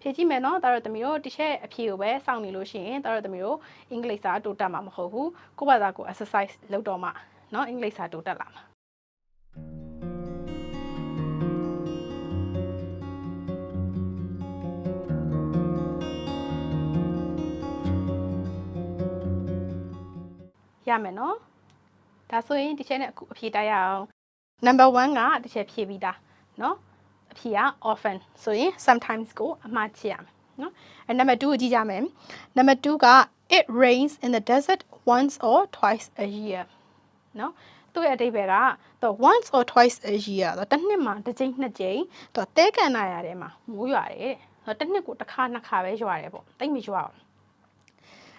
ဖြည့်ကြည့်မယ်เนาะဒါတော့သမီးတို့ teacher အဖြေကိုပဲစောင့်နေလို့ရှိရင်ဒါတော့သမီးတို့အင်္ဂလိပ်စာတိုးတက်မှာမဟုတ်ဘူးကိုယ့်ဘာသာကို exercise လုပ်တော့မှเนาะအင်္ဂလိပ်စာတိုးတက်လာမှာရမယ်เนาะဒါဆိုရင်ဒီချက်နဲ့အခုအဖြေတိုက်ရအောင် number 1ကဒီချက်ဖြေပြီးသားเนาะအဖြေက often ဆိုရင် sometimes ကိုအမှားချရမယ်เนาะအဲ number 2ကိုကြည့်ကြမယ် number 2က it rains in the desert once or twice a year เนาะသူ့ရဲ့အဓိပ္ပာယ်က once or twice a year တစ်နှစ်မှာတစ်ကြိမ်နှစ်ကြိမ်တဲကန်နာရတယ်မှာမိုးရွာတယ်တစ်နှစ်ကိုတစ်ခါနှစ်ခါပဲရွာတယ်ပေါ့တိတ်မရွာဘူး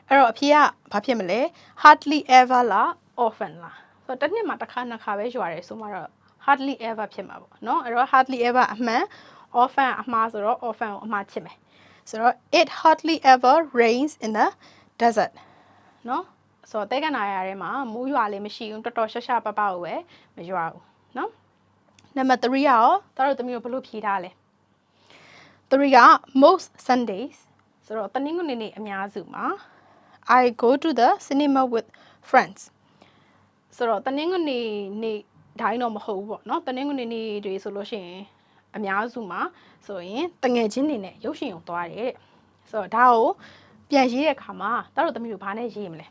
အဲ့တော့အဖြေကဘာဖြစ်မလဲ hardly ever လား often လားဆိုတော့တစ်နှစ်မှာတစ်ခါနှစ်ခါပဲရွာတယ်ဆိုမှတော့ hardly ever ဖြစ်မှာပေါ့เนาะအဲ့တော့ hardly ever အမှန် often အမှားဆိုတော့ often ကိုအမှားချစ်မယ်ဆိုတော့ it hardly ever rains in the desert เนาะဆိုတော့တဲကန်နာရထဲမှာမိုးရွာလေးမရှိဘူးတော်တော်ရှာရှာပပကိုပဲမရွာဘူးเนาะ number 3ရောတို့သမီးတို့ဘယ်လိုဖြေထားလဲ3က most Sundays ဆိုတော့တနင်္ဂနွေနေ့အများစုမှာI go to the cinema with friends ဆိုတော့တနင်္ဂနွေနေ့ဒိုင်းတော့မဟုတ်ဘူးပေါ့နော်တနင်္ဂနွေနေ့တွေဆိုလို့ရှိရင်အများစုမှာဆိုရင်တငယ်ချင်းတွေနဲ့ရုပ်ရှင်ကိုသွားတယ်တဲ့ဆိုတော့ဒါကိုပြန်ရေးတဲ့အခါမှာတို့သမီးတို့ဘာနဲ့ရေးမလဲ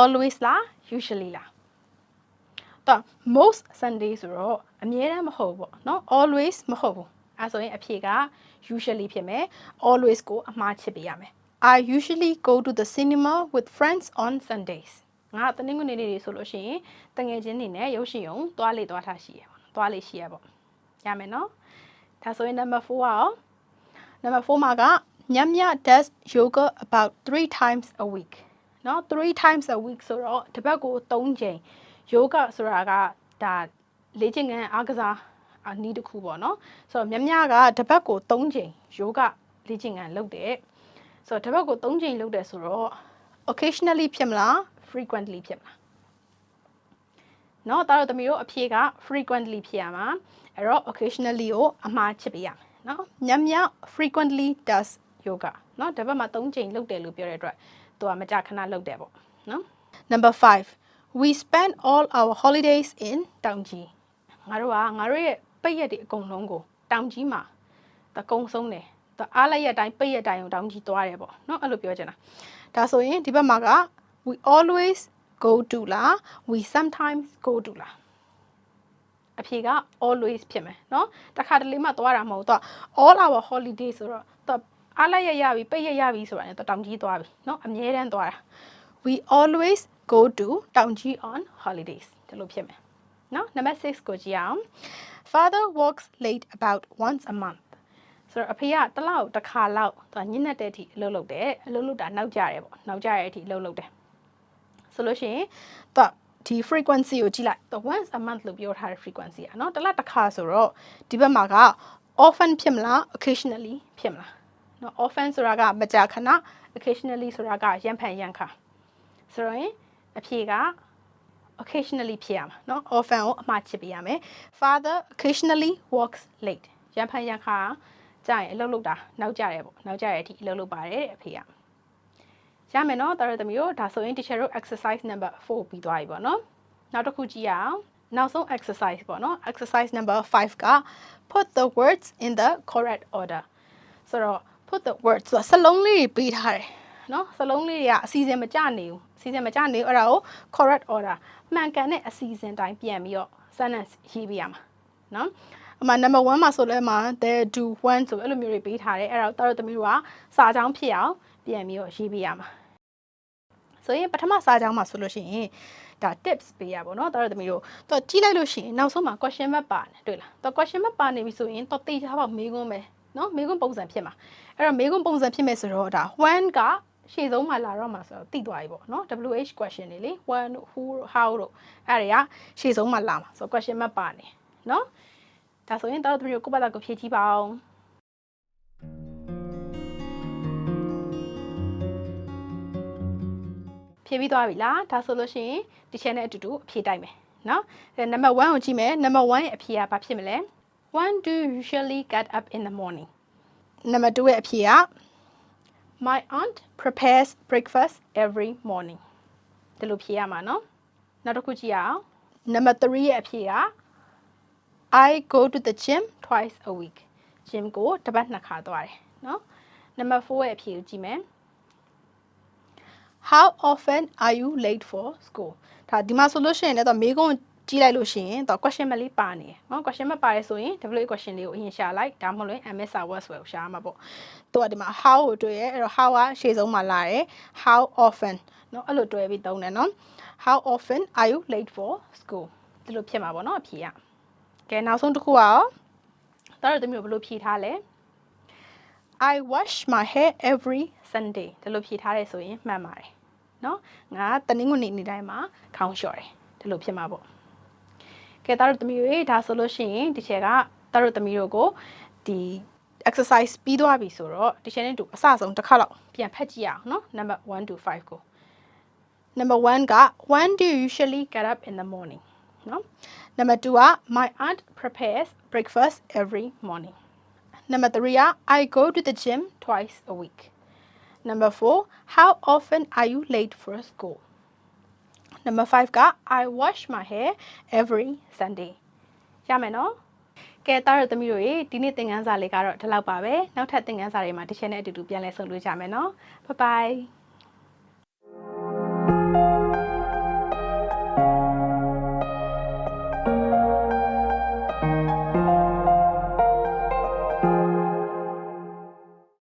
always လား usually လားတော့ most Sunday ဆိုတော့အမြဲတမ်းမဟုတ်ဘူးပေါ့နော် always မဟုတ်ဘူးအဲဆိုရင်အဖြေက usually ဖြစ်မယ် always ကိုအမှားချစ်ပေးရမယ်I usually go to the cinema with friends on Sundays ငါတနင်္ဂနွေနေ့တွေဆိုလို့ရှိရင်တငယ်ချင်းတွေနဲ့ရုပ်ရှင်ရုံသွားလေသွားထားရှိရပေါ့သွားလေရှိရပေါ့ရမယ်နော်ဒါဆိုရင် number 4ရော number 4မှာကညမြ does yoga about 3 times a week နော်3 times a week ဆိုတော့တစ်ပတ်ကို3ချိန် yoga ဆိုတာကဒါလေ့ကျင့်ခန်းအားကစားနည်းတစ်ခုပေါ့နော်ဆိုတော့ညမြကတစ်ပတ်ကို3ချိန် yoga လေ့ကျင့်ခန်းလုပ်တယ်ဆိုတော့တစ်ပတ်ကို3ချိန်လုပ်တယ်ဆိုတော့ occasionally ဖြစ်မလား frequently ဖြစ်မလားเนาะဒါတော့သမီးတို့အဖြေက frequently ဖြစ်ရမှာအဲ့တော့ occasionally ကိုအမှားချစ်ပေးရမယ်เนาะညမြ frequently does yoga เนาะတစ်ပတ်မှာ3ချိန်လုပ်တယ်လို့ပြောတဲ့အတွက်သူကမကြာခဏလုပ်တယ်ပေါ့เนาะnumber 5 we spend all our holidays in တောင်ကြီး ငါတို့ရဲ့ပိတ်ရက်တွေအကုန်လုံးကိုတောင်ကြီးမှာတကုံဆုံးတယ်အားလိုက်ရက်တိုင်းပိတ်ရက်တိုင်းကိုတောင်ကြီးသွားတယ်ပေါ့နော်အဲ့လိုပြောချင်တာဒါဆိုရင်ဒီဘက်မှာက we always go to လား we sometimes go to လားအဖြေက always ဖြစ်မယ်နော်တခါတလေမှသွားတာမဟုတ်တော့ all our holiday ဆိုတော့အားလိုက်ရက်ရပြီပိတ်ရက်ရပြီဆိုတာနဲ့တောင်ကြီးသွားပြီနော်အမြဲတမ်းသွားတာ we always go to တောင်ကြီး on holidays ဒီလိုဖြစ်မယ်နော်နံပါတ်6ကိုကြည့်အောင် father works late about once a month ဆိုတော့အဖေကတစ်လောက်တစ်ခါလောက်ညနေတဲ့အထိအလုပ်လုပ်တယ်အလုပ်လုပ်တာနောက်ကျတယ်ပေါ့နောက်ကျတဲ့အထိအလုပ်လုပ်တယ်ဆိုလို့ရှိရင်ဒီ frequency ကိုကြည့်လိုက် once a month လို့ပြောထားတဲ့ frequency อ่ะเนาะတစ်လတစ်ခါဆိုတော့ဒီဘက်မှာက often ဖြစ်မလား occasionally ဖြစ်မလားเนาะ often ဆိုတာကမကြာခဏ occasionally ဆိုတာကရံဖန်ရံခါဆိုတော့အဖြေက occasionally ဖြစ်ရမှာเนาะ often ကိုအမှားချစ်ပေးရမယ် father occasionally works late ရံဖန်ရံခါကြာရင်အလုပ်လုပ်တာနောက်ကျတယ်ပေါ့နောက်ကျတဲ့အထိအလုပ်လုပ်ပါတယ်တဲ့အဖေကရမယ်နော်တော်တော်သမီးတို့ဒါဆိုရင် teacher တို့ exercise number 4ပြီးသွားပြီပေါ့နော်နောက်တစ်ခုကြည့်ရအောင်နောက်ဆုံး exercise ပေါ့နော် exercise number 5က put the words in the correct order ဆိုတော့ put the words ဆိုစလုံးလေးတွေပေးထားတယ်နော်စလုံးလေးတွေကအစီအစဉ်မကျနေဘူးအစီအစဉ်မကျနေဘူးအဲ့ဒါကို correct order မှန်ကန်တဲ့အစီအစဉ်တိုင်းပြန်ပြီးတော့ sentence ရေးပေးရမှာနော်အမှ number 1မှာဆိုလဲမှာ there do one ဆိုအဲ့လိုမျိုးတွေပေးထားတယ်အဲ့ဒါတော်တော်သမီးတို့ကစာကြောင်းဖြစ်အောင်ပြန်ပြီးတော့ရေးပေးရမှာဆိုရင်ပထမစာကြောင်းမှာဆိုလို့ရှိရင်ဒါ tips ပေးရပါတော့တော်တော်သမီးတို့တော့ကြည့်လိုက်လို့ရှိရင်နောက်ဆုံးမှာ question mark ပါတယ်တွေ့လားတော့ question mark ပါနေပြီဆိုရင်တော့တေချာပေါ့မေးခွန်းပဲเนาะမေးခွန်းပုံစံဖြစ်မှာအဲ့တော့မေးခွန်းပုံစံဖြစ်မယ်ဆိုတော့ဒါ when ကရှေ့ဆုံးမှာလာတော့မှာဆိုတော့သိသွားပြီပေါ့เนาะ WH question တွေလေ when who how တို့အဲ့တွေကရှေ့ဆုံးမှာလာမှာဆိုတော့ question mark ပါနေเนาะဒါဆိုရင်တော်တော်သမီးတို့ကိုယ့်ဘာသာကိုဖြည့်ကြည့်ပါအောင်ဖြည့်ပြီးသွားပြီလားဒါဆိုလို့ရှိရင်ဒီ channel နဲ့အတူတူအဖြေတိုက်မယ်เนาะအဲ number 1ကိုကြည့်မယ် number 1ရဲ့အဖြေကဘာဖြစ်မလဲ when do you usually get up in the morning number 2ရဲ့အဖြေက my aunt prepares breakfast every morning ဒီလိုဖြေရမှာเนาะနောက်တစ်ခုကြည့်ရအောင် number 3ရဲ့အဖြေက I go to the gym twice a week gym ကိုတစ်ပတ်2ခါသွားတယ်เนาะ number 4ရဲ့အဖြေကိုကြည့်မယ်How often are you late for school ဒါဒီမှာဆိုလို့ရှိရင်လည်းတော့မေးခွန်းကြည့်လိုက်လို့ရှိရင်တော့ question mark လေးပါနေတယ်เนาะ question mark ပါတယ်ဆိုရင် WH question လေးကိုအရင်ရှာလိုက်ဒါမှမဟုတ်ရင် MS words ကိုရှာမှာပေါ့သူကဒီမှာ how ကိုတွေ့ရဲအဲ့တော့ how ကရှေ့ဆုံးမှာလာတယ် how often เนาะအဲ့လိုတွဲပြီးသုံးတယ်เนาะ how often are you late for school ဒီလိုဖြစ်မှာပေါ့เนาะအဖြေကကဲနောက်ဆုံးတစ်ခုอ่ะတော်တော်သမီးတို့ဘယ်လိုဖြေထားလဲ I wash my hair every Sunday ဒီလိုဖြေထားတယ်ဆိုရင်မှန်ပါတယ်เนาะငါတနင်္ဂနွေနေ့တိုင်းမှာခေါင်းလျှော်တယ်ဒီလိုဖြစ်မှာပေါ့ကဲတော်တော်သမီးတွေဒါဆိုလို့ရှိရင်ဒီချက်ကတော်တော်သမီးတို့ကိုဒီ exercise ပြီးသွားပြီဆိုတော့ဒီချက်နဲ့တူအစဆုံးတစ်ခါလောက်ပြန်ဖတ်ကြည့်ရအောင်เนาะ number 1 to 5ကို number 1က when do you usually get up in the morning เนาะ number 2က my aunt prepares breakfast every morning number 3 I go to the gym twice a week number 4 how often are you late for school number 5 I wash my hair every Sunday ရမယ်နော်ကဲတားရသမီးတို့ရေဒီနေ့သင်ခန်းစာလေးကတော့ဒီလောက်ပါပဲနောက်ထပ်သင်ခန်းစာတွေမှာဒီချက်နဲ့အတူတူပြန်လည်ဆုံတွေ့ကြမယ်နော် bye bye